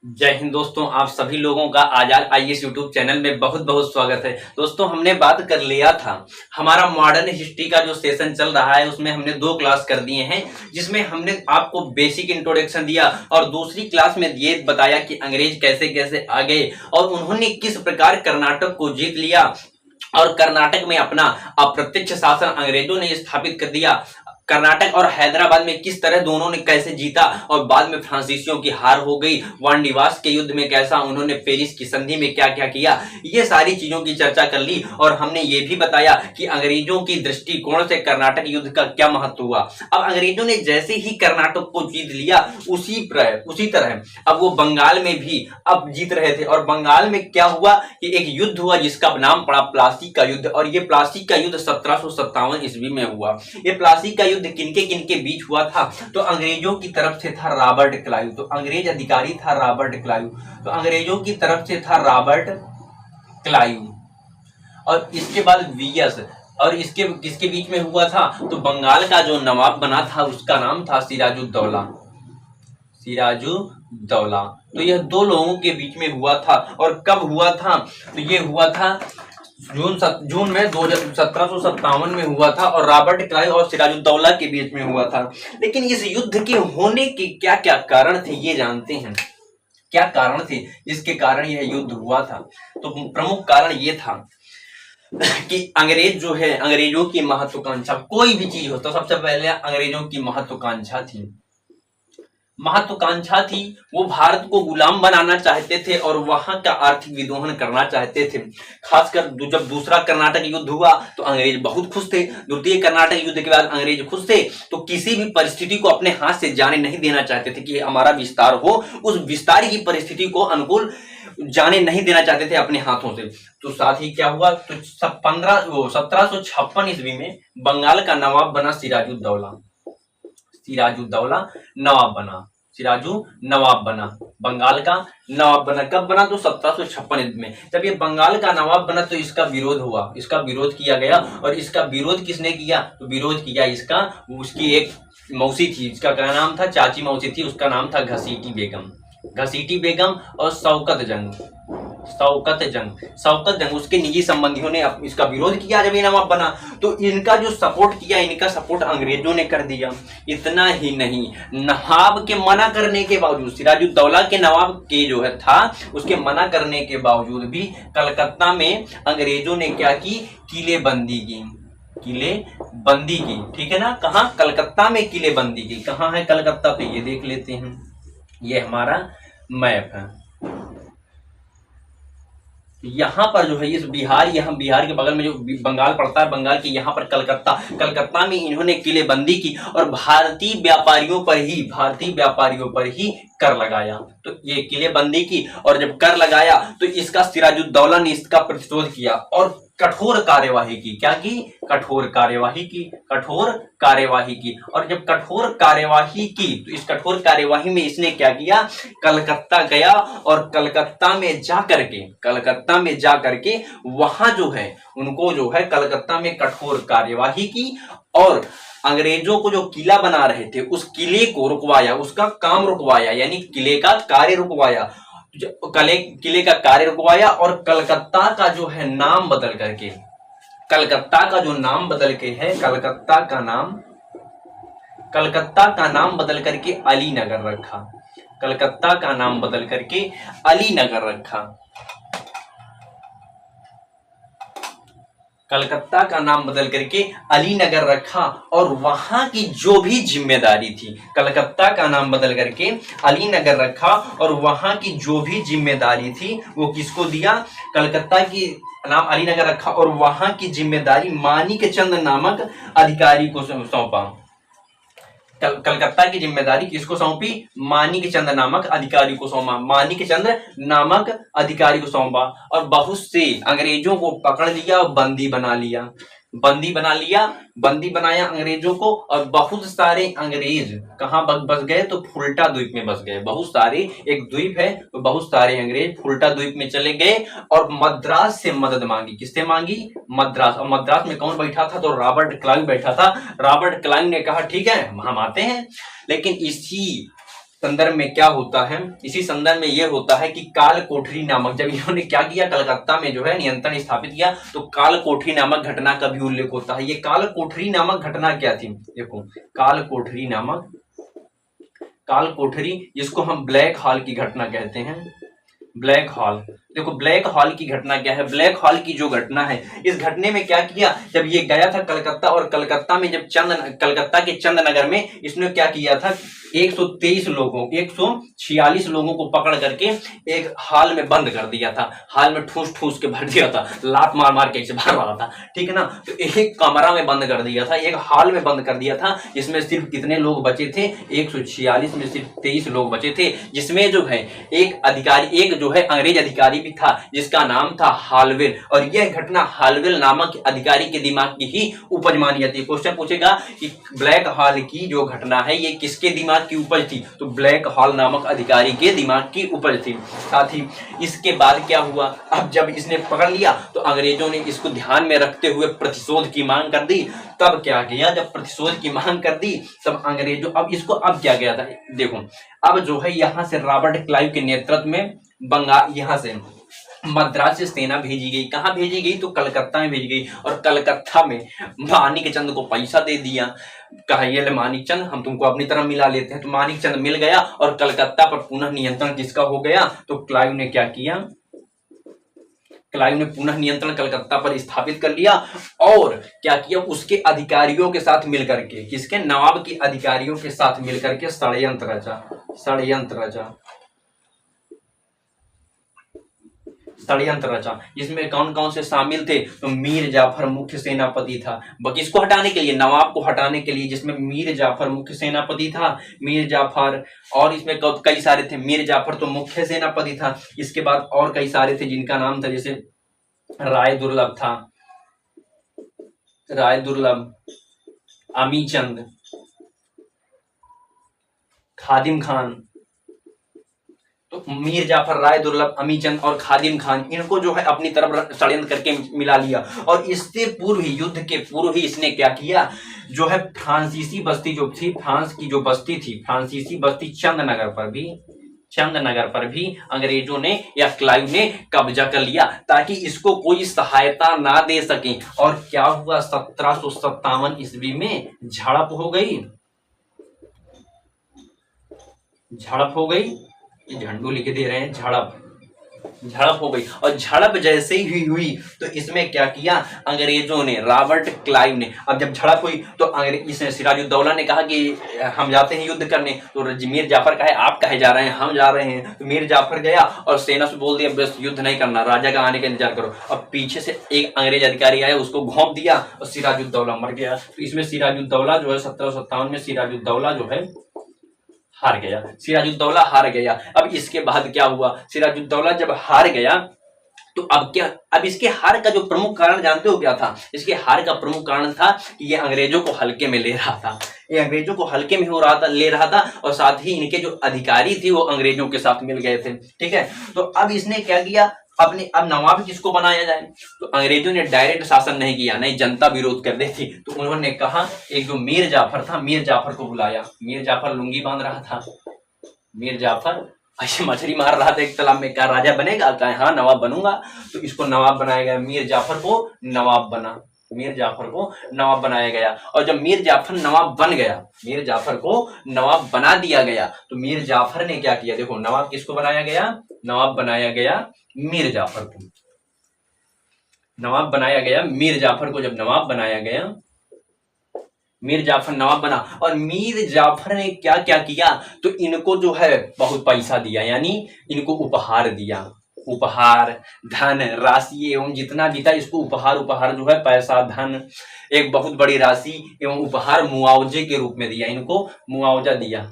जय हिंद दोस्तों, आप सभी लोगों का आजाद आईएएस यूट्यूब चैनल में बहुत बहुत स्वागत है। दोस्तों, हमने बात कर लिया था हमारा मॉडर्न हिस्ट्री का जो सेशन चल रहा है उसमें हमने 2 क्लास कर दिए हैं, जिसमें हमने आपको बेसिक इंट्रोडक्शन दिया और दूसरी क्लास में ये बताया कि अंग्रेज कैसे कैसे आ गए और उन्होंने किस प्रकार कर्नाटक को जीत लिया और कर्नाटक में अपना अप्रत्यक्ष शासन अंग्रेजों ने स्थापित कर दिया। कर्नाटक और हैदराबाद में किस तरह दोनों ने कैसे जीता और बाद में फ्रांसीसियों की हार हो गई। वानडिवास के युद्ध में कैसा उन्होंने पेरिस की संधि में क्या क्या किया, ये सारी चीजों की चर्चा कर ली और हमने ये भी बताया कि अंग्रेजों की दृष्टिकोण से कर्नाटक युद्ध का क्या महत्व हुआ। अब अंग्रेजों ने जैसे ही कर्नाटक को जीत लिया उसी तरह अब वो बंगाल में भी अब जीत रहे थे और बंगाल में क्या हुआ कि एक युद्ध हुआ जिसका नाम पड़ा प्लासी का युद्ध। और ये प्लासी का युद्ध 1757 ईस्वी में हुआ। ये प्लासी का युद्ध किनके किनके बीच हुआ था? तो अंग्रेजों की तरफ से था रॉबर्ट क्लाइव, तो अंग्रेज अधिकारी था रॉबर्ट क्लाइव, तो अंग्रेजों की तरफ से था रॉबर्ट क्लाइव। और इसके बाद वीएस और इसके किसके बीच में हुआ था? तो बंगाल का जो नवाब बना था उसका नाम था सिराजुद्दौला। सिराजुद्दौला, तो यह 2 लोगों के बीच में हुआ था। और कब हुआ था? तो ये हुआ था जून में 1757 में हुआ था और रॉबर्ट क्लाइव और सिराजुद्दौला के बीच में हुआ था। लेकिन इस युद्ध के होने के क्या क्या कारण थे ये जानते हैं? क्या कारण थे इसके कारण यह युद्ध हुआ था? तो प्रमुख कारण ये था कि अंग्रेज जो है, अंग्रेजों की महत्वाकांक्षा, कोई भी चीज हो तो सबसे पहले अंग्रेजों की महत्वाकांक्षा थी। वो भारत को गुलाम बनाना चाहते थे और वहां का आर्थिक विद्रोहन करना चाहते थे। खासकर जब दूसरा कर्नाटक युद्ध हुआ तो अंग्रेज बहुत खुश थे। द्वितीय कर्नाटक युद्ध के बाद अंग्रेज खुश थे, तो किसी भी परिस्थिति को अपने हाथ से जाने नहीं देना चाहते थे कि हमारा विस्तार हो। उस विस्तार की परिस्थिति को अनुकूल जाने नहीं देना चाहते थे अपने हाथों से। तो साथ ही क्या हुआ? तो 1756 ईस्वी में बंगाल का नवाब बना सिराजुद्दौला। सिराजू नवाब बना, बंगाल का नवाब बना। कब बना? तो 1756 में। जब ये बंगाल का नवाब बना तो इसका विरोध हुआ, इसका विरोध किया गया। और इसका विरोध किसने किया? तो विरोध किया इसका उसकी एक मौसी थी, इसका क्या नाम था? चाची मौसी थी, उसका नाम था घसीटी बेगम और शौकत जंग उसके निजी संबंधियों ने इसका विरोध किया। जब ये नवाब बना तो इनका जो सपोर्ट किया, इनका सपोर्ट अंग्रेजों ने कर दिया। इतना ही नहीं, नवाब के मना करने के बावजूद, सिराजुद्दौला के नवाब के जो है था उसके मना करने के बावजूद भी कलकत्ता में अंग्रेजों ने क्या की? किलेबंदी की। ठीक है ना? कहां? कलकत्ता में किलेबंदी की। कहां है कलकत्ता? तो ये देख लेते हैं, ये हमारा मैप है। यहाँ पर जो है इस यहाँ बिहार के बगल में जो बंगाल पड़ता है, बंगाल के यहाँ पर कलकत्ता में इन्होंने किलेबंदी की और भारतीय व्यापारियों पर ही कर लगाया। तो ये किलेबंदी की और जब कर लगाया तो इसका सिराजुद्दौला ने इसका प्रतिरोध किया और कठोर कार्यवाही की। क्या की? कठोर कार्यवाही की। और जब कठोर कार्यवाही की तो इस कठोर कार्यवाही में इसने क्या किया? कलकत्ता गया और कलकत्ता में जाकर के वहां जो है उनको जो है कलकत्ता में कठोर कार्यवाही की और अंग्रेजों को जो किला बना रहे थे उस किले को रुकवाया, उसका काम रुकवाया, यानी किले का कार्य रुकवाया। किले का कार्य रुकवाया और कलकत्ता का जो है नाम बदल करके, कलकत्ता का नाम बदल करके अलीनगर रखा। कलकत्ता का नाम बदल करके अलीनगर रखा। कलकत्ता का नाम बदल करके अलीनगर रखा और वहां की जो भी जिम्मेदारी थी, कलकत्ता का नाम बदल करके अलीनगर रखा और वहां की जो भी जिम्मेदारी थी वो किसको दिया? कलकत्ता की नाम अलीनगर रखा और वहां की जिम्मेदारी मानिकचंद नामक अधिकारी को सौंपा। कलकत्ता की जिम्मेदारी किसको सौंपी? मानिकचंद नामक अधिकारी को सौंपा। और बहुत से अंग्रेजों को पकड़ लिया और बंदी बनाया अंग्रेजों को। और बहुत सारे अंग्रेज कहां बस गए? तो फुल्टा द्वीप में बस गए। बहुत सारे, एक द्वीप है तो बहुत सारे अंग्रेज फुल्टा द्वीप में चले गए और मद्रास से मदद मांगी। किससे मांगी? मद्रास। और मद्रास में कौन बैठा था? तो रॉबर्ट क्लाइव बैठा था। रॉबर्ट क्लाइव ने कहा ठीक है हम आते हैं। लेकिन इसी संदर्भ में क्या होता है, इसी संदर्भ में यह होता है कि काल कोठरी नामक, जब इन्होंने क्या किया, कलकत्ता में जो है नियंत्रण स्थापित किया, तो काल कोठरी नामक घटना का भी उल्लेख होता है। ये काल कोठरी नामक घटना क्या थी, देखो काल कोठरी नामक, काल कोठरी जिसको हम ब्लैक हॉल की घटना कहते हैं, ब्लैक हॉल। देखो ब्लैक हॉल की घटना क्या है, ब्लैक हॉल की जो घटना है, इस घटने में क्या किया, जब ये गया था कलकत्ता, और कलकत्ता में जब कलकत्ता के चंदनगर में इसने क्या किया था, 123 लोगों, 146 लोगों को पकड़ करके एक हाल में बंद कर दिया था, हाल में ठूस ठूस के भर दिया था, लात मार मार के इसे भर रहा था, ठीक है ना। तो एक कमरा में बंद कर दिया था, एक हाल में बंद कर दिया था, जिसमें सिर्फ कितने लोग बचे थे, 146 में सिर्फ 23 लोग बचे थे, जिसमें जो है एक अधिकारी, एक जो है अंग्रेज अधिकारी भी था जिसका नाम था हालवेल, और यह घटना हालवेल नामक अधिकारी के दिमाग की ही उपज मानी जाती है। क्वेश्चन पूछेगा कि ब्लैक हॉल की जो घटना है ये किसके दिमाग की उपज थी, तो ब्लैक हॉल नामक अधिकारी के दिमाग की उपज थी। साथ ही इसके बाद क्या हुआ, अब जब इसने पकड़ लिया तो अंग्रेजों ने इसको ध्यान में रखते हुए प्रतिशोध की मांग कर दी। तब क्या किया, जब प्रतिशोध की मांग कर दी तब अंग्रेजों, अब इसको अब क्या किया था, देखो अब जो है यहाँ से रॉबर्ट क्लाइव के नेतृत्व में बंगाल, यहाँ से मद्रास से सेना भेजी गई, कहां भेजी गई, तो कलकत्ता में भेजी गई, और कलकत्ता में मानिकचंद को पैसा दे दिया, कहा ये ले मानिकचंद हम तुमको अपनी तरफ मिला लेते हैं, तो मानिकचंद मिल गया और कलकत्ता पर पुनः नियंत्रण किसका हो गया, तो क्लाइव ने क्या किया, क्लाइव ने पुनः नियंत्रण कलकत्ता पर स्थापित कर लिया, और क्या किया, उसके अधिकारियों के साथ मिलकर के, किसके, नवाब के अधिकारियों के साथ मिलकर के षड्यंत्र रचा, षड्यंत्र रचा, षड्यंत्र रचा। इसमें कौन कौन से शामिल थे, तो मीर जाफर मुख्य सेनापति था, किसको हटाने के लिए, नवाब को हटाने के लिए, जिसमें मीर जाफर मुख्य सेनापति था, मीर जाफर, और इसमें कई सारे थे, मीर जाफर तो मुख्य सेनापति था, इसके बाद और कई सारे थे जिनका नाम था, जैसे राय दुर्लभ था, राय दुर्लभ, अमीचंद, खादिम खान, तो मीर जाफर, राय दुर्लभ, अमीचंद और खादिम खान, इनको जो है अपनी तरफ षड्यंत्र करके मिला लिया। और इससे पूर्व ही, युद्ध के पूर्व ही इसने क्या किया, जो है फ्रांसीसी बस्ती जो थी, फ्रांस की जो बस्ती थी, फ्रांसीसी बस्ती चंदनगर पर भी अंग्रेजों ने या क्लाइव ने कब्जा कर लिया, ताकि इसको कोई सहायता ना दे सके। और क्या हुआ, 1757 ईस्वी में झड़प हो गई, झड़प हो गई, झंडू लिख दे रहे हैं, झड़प हो गई। और झड़प जैसे ही हुई तो इसमें क्या किया, अंग्रेजों ने, रॉबर्ट क्लाइव ने, अब जब झड़प हुई तो इसने सिराजुद्दौला ने कहा कि हम जाते हैं युद्ध करने, तो मीर जाफर कहे आप कहे जा रहे हैं, हम जा रहे हैं, तो मीर जाफर गया और सेना से बोल दिया बस युद्ध नहीं करना, राजा का आने का इंतजार करो। अब पीछे से एक अंग्रेज अधिकारी आया, उसको घोंप दिया और सिराजुद्दौला मर गया। तो इसमें सिराजुद्दौला जो है 1757 में सिराजुद्दौला जो है हार गया, सिराजुद्दौला हार गया। अब इसके बाद क्या हुआ, सिराजुद्दौला जब हार गया तो अब क्या, अब इसके हार का जो प्रमुख कारण जानते हो क्या था, इसके हार का प्रमुख कारण था कि ये अंग्रेजों को हल्के में ले रहा था, ये अंग्रेजों को हल्के में हो रहा था, ले रहा था, और साथ ही इनके जो अधिकारी थे वो अंग्रेजों के साथ मिल गए थे, ठीक है। तो अब इसने क्या किया, अपने, अब नवाब किसको बनाया जाए, तो अंग्रेजों ने डायरेक्ट शासन नहीं किया, नहीं जनता विरोध कर रही थी, तो उन्होंने कहा एक जो मीर जाफर था, मीर जाफर को बुलाया, मीर जाफर लुंगी बांध रहा था, मीर जाफर ऐसे मछली मार रहा था एक तालाब में, क्या राजा बनेगा, कहा हाँ नवाब बनूंगा, तो इसको नवाब बनाया गया, मीर जाफर को नवाब बना, मीर जाफर को नवाब बनाया गया। और जब मीर जाफर नवाब बन गया, मीर जाफर को नवाब बना दिया गया, तो मीर जाफर ने क्या किया, देखो नवाब किसको बनाया गया, नवाब बनाया गया मीर जाफर को, नवाब बनाया गया मीर जाफर को। जब नवाब बनाया गया, मीर जाफर नवाब बना, और मीर जाफर ने क्या क्या किया, तो इनको जो है बहुत पैसा दिया, यानी इनको उपहार दिया, उपहार, धन, राशि एवं जितना भी था इसको उपहार, उपहार जो है पैसा, धन, एक बहुत बड़ी राशि एवं उपहार मुआवजे के रूप में दिया, इनको मुआवजा दिया।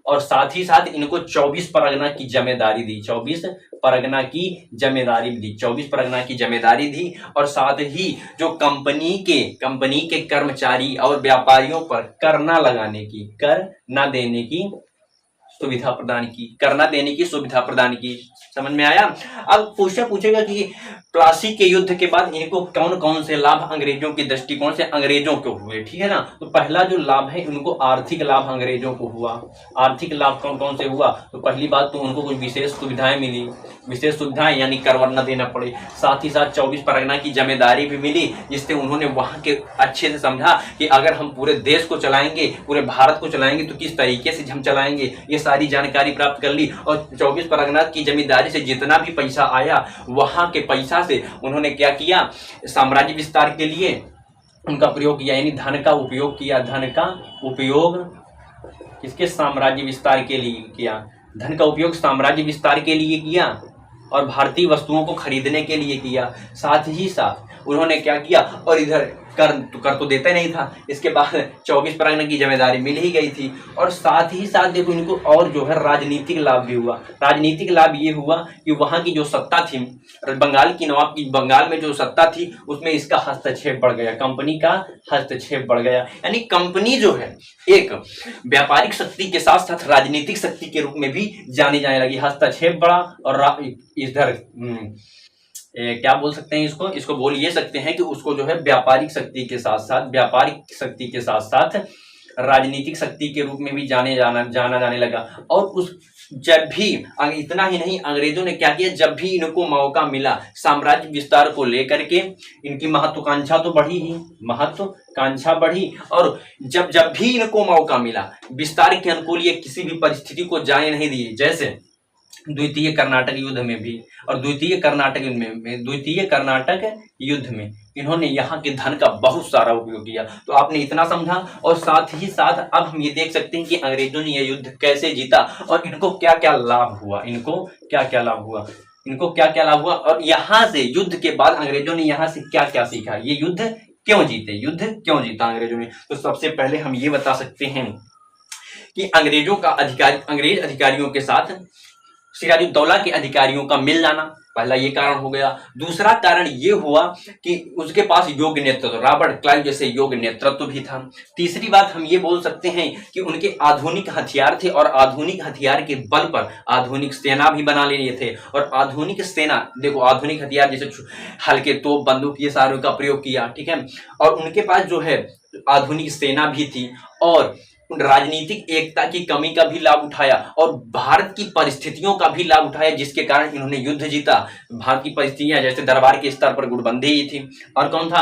और साथ ही साथ इनको 24 परगना की जिम्मेदारी दी, 24 परगना की जिम्मेदारी दी, 24 परगना की जिम्मेदारी दी। और साथ ही जो कंपनी के कर्मचारी और व्यापारियों पर कर ना लगाने की, कर ना देने की सुविधा प्रदान की, करना देने की सुविधा प्रदान की। समझ में आया। अब क्वेश्चन पूछेगा कि प्लासी के युद्ध के बाद इनको कौन कौन से लाभ अंग्रेजों के दृष्टिकोण से अंग्रेजों को हुए, ठीक है ना। तो पहला जो लाभ है उनको आर्थिक लाभ अंग्रेजों को हुआ। आर्थिक लाभ कौन कौन से हुआ, तो पहली बात तो उनको कुछ विशेष सुविधाएं मिली, विशेष सुविधाएं यानी कर न देना पड़े। साथ ही साथ 24 परगना की जिम्मेदारी भी मिली, जिससे उन्होंने वहां के अच्छे से समझा कि अगर हम पूरे देश को चलाएंगे, पूरे भारत को चलाएंगे तो किस तरीके से हम चलाएंगे, ये सारी जानकारी प्राप्त कर ली। और 24 परगना की जिम्मेदारी से जितना भी पैसा आया, वहां के पैसा से उन्होंने क्या किया, साम्राज्य विस्तार के लिए उनका प्रयोग किया, यानी धन का उपयोग किया। धन का उपयोग किसके, साम्राज्य विस्तार के लिए किया। धन का उपयोग साम्राज्य विस्तार के लिए किया और भारतीय वस्तुओं को खरीदने के लिए किया। साथ ही साथ उन्होंने क्या किया, और इधर कर तो देते नहीं था, इसके बाद 24 परगना की जिम्मेदारी मिल ही गई थी। और साथ ही साथ देखो इनको और जो है राजनीतिक लाभ भी हुआ। राजनीतिक लाभ ये हुआ कि वहां की जो सत्ता थी, बंगाल की नवाब की, बंगाल में जो सत्ता थी उसमें इसका हस्तक्षेप बढ़ गया, कंपनी का हस्तक्षेप बढ़ गया। यानी कंपनी जो है एक व्यापारिक शक्ति के साथ साथ राजनीतिक शक्ति के रूप में भी जानी जाने लगी। हस्तक्षेप बढ़ा और इधर क्या बोल सकते हैं इसको बोल ये सकते हैं कि उसको जो है व्यापारिक शक्ति के साथ साथ राजनीतिक शक्ति के रूप में भी जाना जाने लगा। और उस जब भी इतना ही नहीं, अंग्रेजों ने क्या किया, जब भी इनको मौका मिला साम्राज्य विस्तार को लेकर के, इनकी महत्वाकांक्षा तो बढ़ी ही, महत्वाकांक्षा बढ़ी। और जब भी इनको मौका मिला विस्तार के अनुकूल ये किसी भी परिस्थिति को जाने नहीं दिए। जैसे द्वितीय कर्नाटक युद्ध में भी, और द्वितीय कर्नाटक युद्ध में इन्होंने यहाँ के धन का बहुत सारा उपयोग किया। तो आपने इतना समझा। और साथ ही साथ अब हम ये देख सकते हैं कि अंग्रेजों ने यह युद्ध कैसे जीता और इनको क्या क्या लाभ हुआ, और यहाँ से युद्ध के बाद अंग्रेजों ने यहाँ से क्या क्या सीखा, ये युद्ध क्यों जीता अंग्रेजों ने। तो सबसे पहले हम ये बता सकते हैं कि अंग्रेज अधिकारियों के साथ सिराजुद्दौला के अधिकारियों का मिल जाना, पहला ये कारण हो गया। दूसरा कारण ये हुआ कि उसके पास योग्य नेतृत्व, रॉबर्ट क्लाइव जैसे योग्य नेतृत्व भी था। तीसरी बात हम ये बोल सकते हैं कि उनके आधुनिक हथियार थे और आधुनिक हथियार के बल पर आधुनिक सेना भी बना लिए थे। और आधुनिक सेना, देखो आधुनिक हथियार जैसे हल्के तोप, बंदूक, ये सारों का प्रयोग किया, ठीक है। और उनके पास जो है आधुनिक सेना भी थी और राजनीतिक एकता की कमी का भी लाभ उठाया और भारत की परिस्थितियों का भी लाभ उठाया, जिसके कारण इन्होंने युद्ध जीता। भारत की परिस्थितियां जैसे दरबार के स्तर पर गुटबंदी ही थी और कौन था,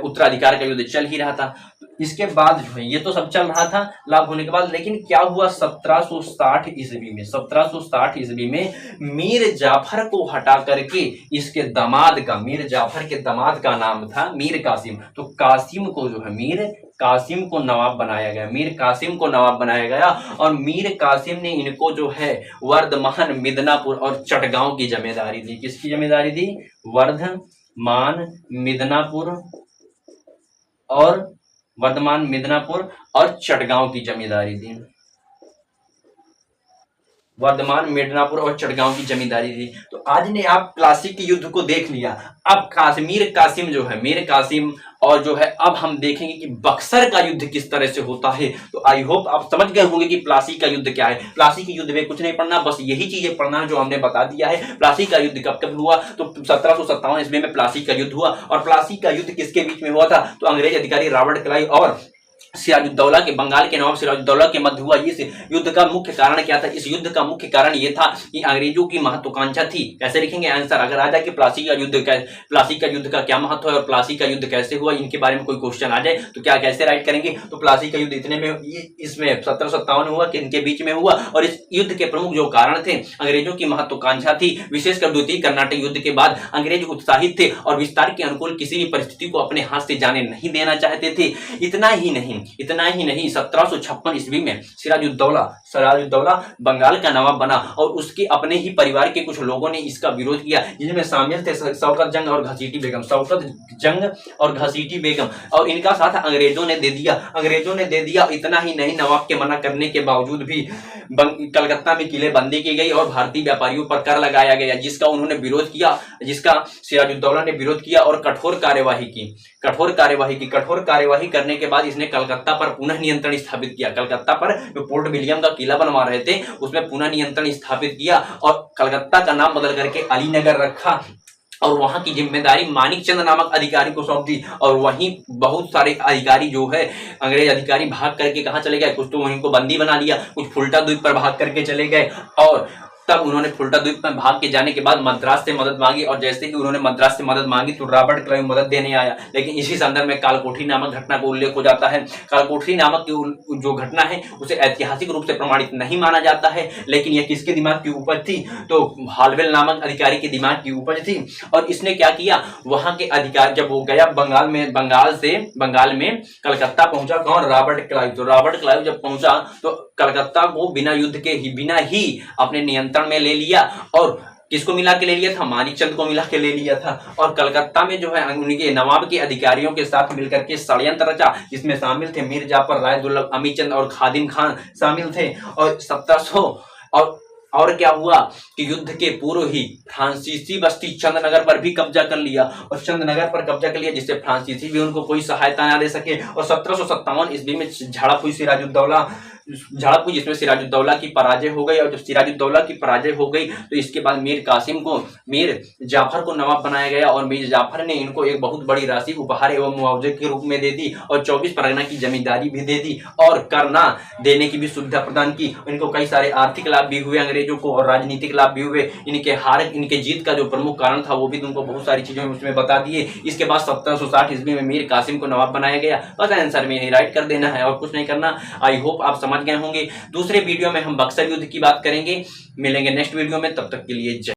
उत्तराधिकार का युद्ध चल ही रहा था। इसके बाद जो है ये तो सब चल रहा था लाभ होने के बाद, लेकिन क्या हुआ 1760 ईस्वी में मीर जाफर को हटा करके इसके दामाद का, मीर जाफर के दामाद का नाम था मीर कासिम, तो कासिम को जो है मीर कासिम को नवाब बनाया गया। और मीर कासिम ने इनको जो है वर्धमान, मिदनापुर और चटगांव की जिम्मेदारी दी। किसकी जिम्मेदारी दी, वर्धमान, मिदनापुर और चटगांव की जिम्मेदारी दी। वर्धमान, मिदनापुर और चटगांव की जमींदारी थी। तो आज ने आप प्लासी के युद्ध को देख लिया। अब मीर कासिम और जो है अब हम देखेंगे कि बक्सर का युद्ध किस तरह से होता है। तो आई होप आप समझ गए होंगे कि प्लासी का युद्ध क्या है। प्लासी के युद्ध में कुछ नहीं पढ़ना, बस यही चीजें पढ़ना जो हमने बता दिया है। प्लासी का युद्ध कब कब हुआ, तो 1757 ईस्वी में प्लासी का युद्ध हुआ। और प्लासी का युद्ध किसके बीच में हुआ था, तो अंग्रेज अधिकारी रॉबर्ट क्लाइव और सिराजुद्दौला के, बंगाल के नवाब सिराजुद्दौला के मध्य हुआ। इस युद्ध का मुख्य कारण क्या था, इस युद्ध का मुख्य कारण यह था कि अंग्रेजों की महत्वाकांक्षा थी। कैसे लिखेंगे आंसर, अगर आ जाए कि प्लासी का युद्ध का क्या महत्व है और प्लासी का युद्ध कैसे हुआ, इनके बारे में कोई क्वेश्चन आ जाए तो क्या कैसे राइट करेंगे। तो प्लासी का युद्ध इतने में, इसमें 1757 हुआ कि इनके बीच में हुआ। और इस युद्ध के प्रमुख जो कारण थे, अंग्रेजों की महत्वाकांक्षा थी, विशेषकर द्वितीय कर्नाटक युद्ध के बाद अंग्रेज उत्साहित थे और विस्तार के अनुकूल किसी भी परिस्थिति को अपने हाथ से जाने नहीं देना चाहते थे। इतना ही नहीं 1756 ईस्वी में सिराजुद्दौला बंगाल का नवाब बना और उसके अपने ही परिवार के कुछ लोगों ने इसका विरोध किया, जिनमें शामिल थे शौकत जंग और घसीटी बेगम। और इनका साथ अंग्रेजों ने दे दिया। इतना ही नहीं, नवाब के मना करने के बावजूद भी कलकत्ता में किलेबंदी की गई और भारतीय व्यापारियों पर कर लगाया गया, जिसका उन्होंने विरोध किया, जिसका सिराजुद्दौला ने विरोध किया और कठोर कार्यवाही की। कठोर कार्यवाही करने के बाद इसने कलकत्ता पर पुनः नियंत्रण स्थापित किया। कलकत्ता पर जो पोर्ट विलियम का किला बनवा रहे थे उसमें पुनः नियंत्रण स्थापित किया और कलकत्ता का नाम बदल करके अलीनगर रखा और वहां की जिम्मेदारी मानिक चंद नामक अधिकारी को सौंप दी। और वहीं बहुत सारे अधिकारी जो है अंग्रेज अधिकारी भाग करके कहां चले गए, कुछ तो वहीं को बंदी बना लिया, कुछ फुल्टा द्वीप पर भाग करके चले गए। और तब उन्होंने फुल्टा द्वीप में भाग के जाने के बाद मद्रास से मदद मांगी और जैसे ही उन्होंने मद्रास से मदद मांगी तो रॉबर्ट क्लाइव मदद देने आया। लेकिन इसी संदर्भ में कालकोठरी नामक घटना का उल्लेख हो जाता है। कालकोठरी नामक जो घटना है उसे ऐतिहासिक रूप से प्रमाणित नहीं माना जाता है, लेकिन यह किसके दिमाग की उपज थी, तो हालवेल नामक अधिकारी के दिमाग की उपज थी। और इसने क्या किया, वहां के अधिकारी जब वो गया बंगाल में कलकत्ता पहुंचा कौन, रॉबर्ट क्लाइव। तो रॉबर्ट क्लाइव जब पहुंचा तो कलकत्ता को बिना युद्ध के बिना ही अपने नियंत्रण में ले लिया। और किसको मिला के ले लिया था, मानिक चंद को मिला के ले लिया था। और कलकत्ता में जो है उनके नवाब के अधिकारियों के साथ मिलकर के षड्यंत्र रचा, जिसमें शामिल थे मीर जाफर, राय दुर्लभ, अमीचंद और खादिम खान शामिल थे। और 1700 और क्या हुआ कि युद्ध के पूर्व ही फ्रांसीसी बस्ती चंदनगर पर भी कब्जा कर लिया और चंदनगर पर कब्जा कर लिया जिससे फ्रांसीसी भी उनको कोई सहायता ना दे सके। और 1757 ईस्वी में झड़प हुई जिसमें सिराजुद्दौला की पराजय हो गई। और जब सिराजुद्दौला की पराजय हो गई तो इसके बाद मीर कासिम को मीर जाफर को नवाब बनाया गया और मीर जाफर ने इनको एक बहुत बड़ी राशि उपहार एवं मुआवजे के रूप में दे दी और 24 परगना की जमींदारी भी दे दी और कर ना देने की भी सुविधा प्रदान की। इनको कई सारे आर्थिक लाभ भी हुए अंग्रेजों को और राजनीतिक लाभ भी हुए। इनके जीत का जो प्रमुख कारण था वो भी तुमको बहुत सारी चीजें उसमें बता दिए। इसके बाद 1760 ईस्वी में मीर कासिम को नवाब बनाया गया। बस आंसर में यही राइट कर देना है और कुछ नहीं करना। आई होप आप समझ गए होंगे। दूसरे वीडियो में हम बक्सर युद्ध की बात करेंगे। मिलेंगे नेक्स्ट वीडियो में, तब तक के लिए जय।